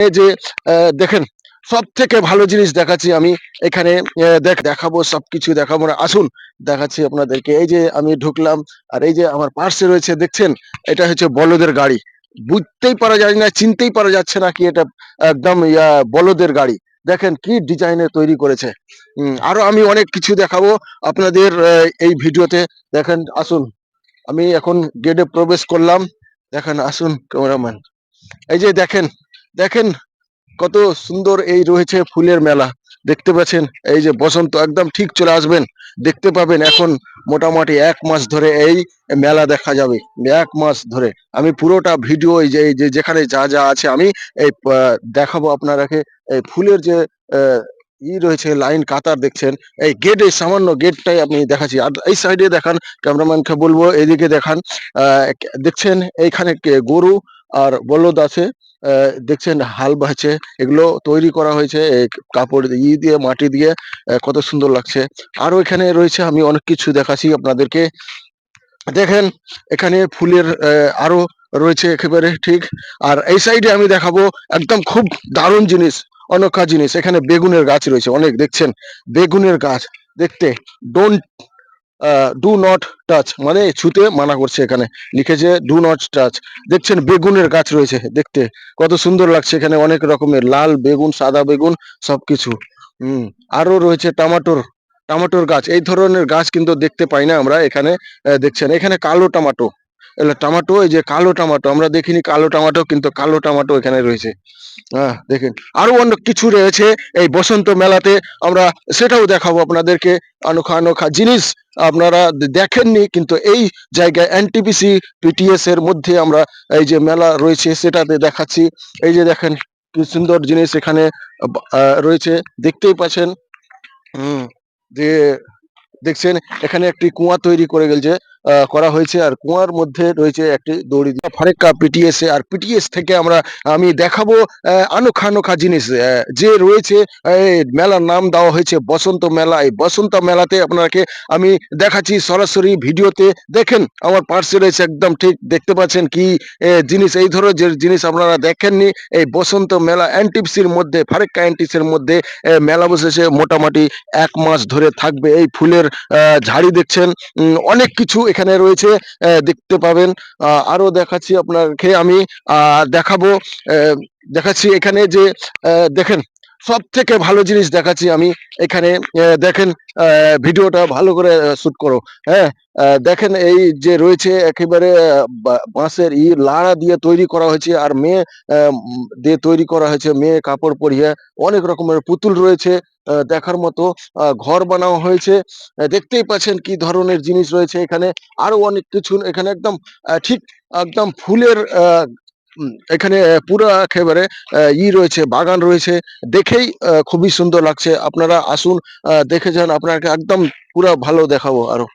এই যে দেখেন সবথেকে ভালো জিনিস দেখাচ্ছি আমি এখানে। দেখাবো, সবকিছু দেখাবো না, আসুন দেখাচ্ছি আপনাদেরকে। এই যে আমি ঢুকলাম, আর এই যে আমার পার্শ্বে রয়েছে দেখছেন, এটা হচ্ছে বলদের গাড়ি। বুঝতেই পারা যায় না, চিনতেই পারা যাচ্ছে না কি এটা একদম বলদের গাড়ি। দেখেন কি ডিজাইনে তৈরি করেছে। আরো আমি অনেক কিছু দেখাবো আপনাদের এই ভিডিওতে। দেখেন আসুন, আমি এখন গেটে প্রবেশ করলাম। দেখেন আসুন ক্যামেরাম্যান, এই যে দেখেন, দেখেন কত সুন্দর এই রয়েছে ফুলের মেলা। দেখতে পাচ্ছেন, এই যে বসন্ত একদম ঠিক চলে আসবেন, দেখতে পাবেন এখন মোটামুটি 1 মাস ধরে এই মেলা দেখা যাবে। 1 মাস ধরে আমি পুরোটা ভিডিও এই যে যেখানে যা যা আছে আমি এই দেখাবো আপনারাকে। এই ফুলের যে আহ, রয়েছে লাইন কাতার দেখছেন, এই গেট, এই সামান্য গেটটাই আপনি দেখাচ্ছি। আর এই সাইডে দেখান, ক্যামেরাম্যানকে বলবো এদিকে দেখান। দেখছেন এইখানে গরু আর বলদ আছে। দেখছেন হাল বাহছে, এগুলো তৈরি করা হয়েছে এই কাপড় দিয়ে, মাটি দিয়ে। কত সুন্দর লাগছে। আরো এখানে রয়েছে, আমি অনেক কিছু দেখাচ্ছি আপনাদেরকে। দেখেন এখানে ফুলের আরো রয়েছে একেবারে ঠিক। আর এই সাইডে আমি দেখাবো একদম খুব দারুণ জিনিস, অনোখা জিনিস। এখানে বেগুনের গাছ রয়েছে অনেক, দেখছেন বেগুনের গাছ। দেখতে ডোন্ট ডু নট টাচ, মানে ছুতে মানা করছে, এখানে লিখেছে ডু নট টাচ। দেখছেন বেগুনের গাছ রয়েছে, দেখতে কত সুন্দর লাগছে। এখানে অনেক রকমের লাল বেগুন, সাদা বেগুন, সবকিছু। হম আরো রয়েছে টমেটোর, টমেটোর গাছ। এই ধরনের গাছ কিন্তু দেখতে পাই না আমরা এখানে। দেখছেন এখানে কালো টমেটো, এগুলো টমেটো, এই যে কালো টমেটো আমরা দেখিনি কালো টমেটো, কিন্তু কালো টমেটো এখানে রয়েছে। দেখেন আরো অনেক কিছু রয়েছে এই বসন্ত মেলাতে, আমরা সেটাও দেখাবো আপনাদেরকে। অনোখা অনোখা জিনিস আপনারা দেখেননি, কিন্তু এই জায়গায় এনটিপিসি পিটিএস এর মধ্যে আমরা এই যে মেলা রয়েছে সেটাতে দেখাচ্ছি। এই যে দেখেন কি সুন্দর জিনিস এখানে রয়েছে, দেখতেই পাচ্ছেন। হুম যে দেখছেন এখানে একটি কুয়া তৈরি করে গেছে, করা হয়েছে, আর কুয়ার মধ্যে রয়েছে একটি দড়ি দিয়ে ফারেক্কা পিটিএস এ। আর পিটিএস থেকে আমি দেখাবো আনোখা আনোখা জিনিস যে রয়েছে। মেলার নাম দেওয়া হয়েছে বসন্ত মেলা। এই বসন্ত মেলাতে আপনাকে আমি দেখাচ্ছি সরাসরি ভিডিওতে। দেখেন আমার পার্শ্বে রয়েছে একদম ঠিক, দেখতে পাচ্ছেন কি জিনিস, এই ধরনের যে জিনিস আপনারা দেখেননি। এই বসন্ত মেলা এনটিপিসির মধ্যে, ফারেক্কা এনটিপিসির মধ্যে মেলা বসেছে, মোটামুটি 1 মাস ধরে থাকবে। এই ফুলের ঝাড়ি দেখছেন, অনেক কিছু এখানে রয়েছে, দেখতে পাবেন। আরো দেখাচ্ছি আপনাকে আমি, দেখাবো, দেখাচ্ছি এখানে যে দেখেন সব থেকে ভালো জিনিস দেখাচ্ছি আমি এখানে। দেখেন ভিডিওটা ভালো করে শুট করো। হ্যাঁ, দেখেন এই যে রয়েছে একেবারে বাঁশের লাড়া দিয়ে তৈরি করা হয়েছে, আর মেয়ে দিয়ে তৈরি করা হয়েছে, মেয়ে কাপড় পরিয়ে। অনেক রকমের পুতুল রয়েছে, দেখার মতো। ঘর বানানো হয়েছে, দেখতেই পাচ্ছেন কি ধরনের জিনিস রয়েছে এখানে। আরো অনেক কিছু এখানে একদম ঠিক একদম ফুলের এখানে পুরো একেবারে রয়েছে, বাগান রয়েছে। দেখেই খুবই সুন্দর লাগছে। আপনারা আসুন, দেখে যান, আপনাকে একদম পুরো ভালো দেখাবো আরো।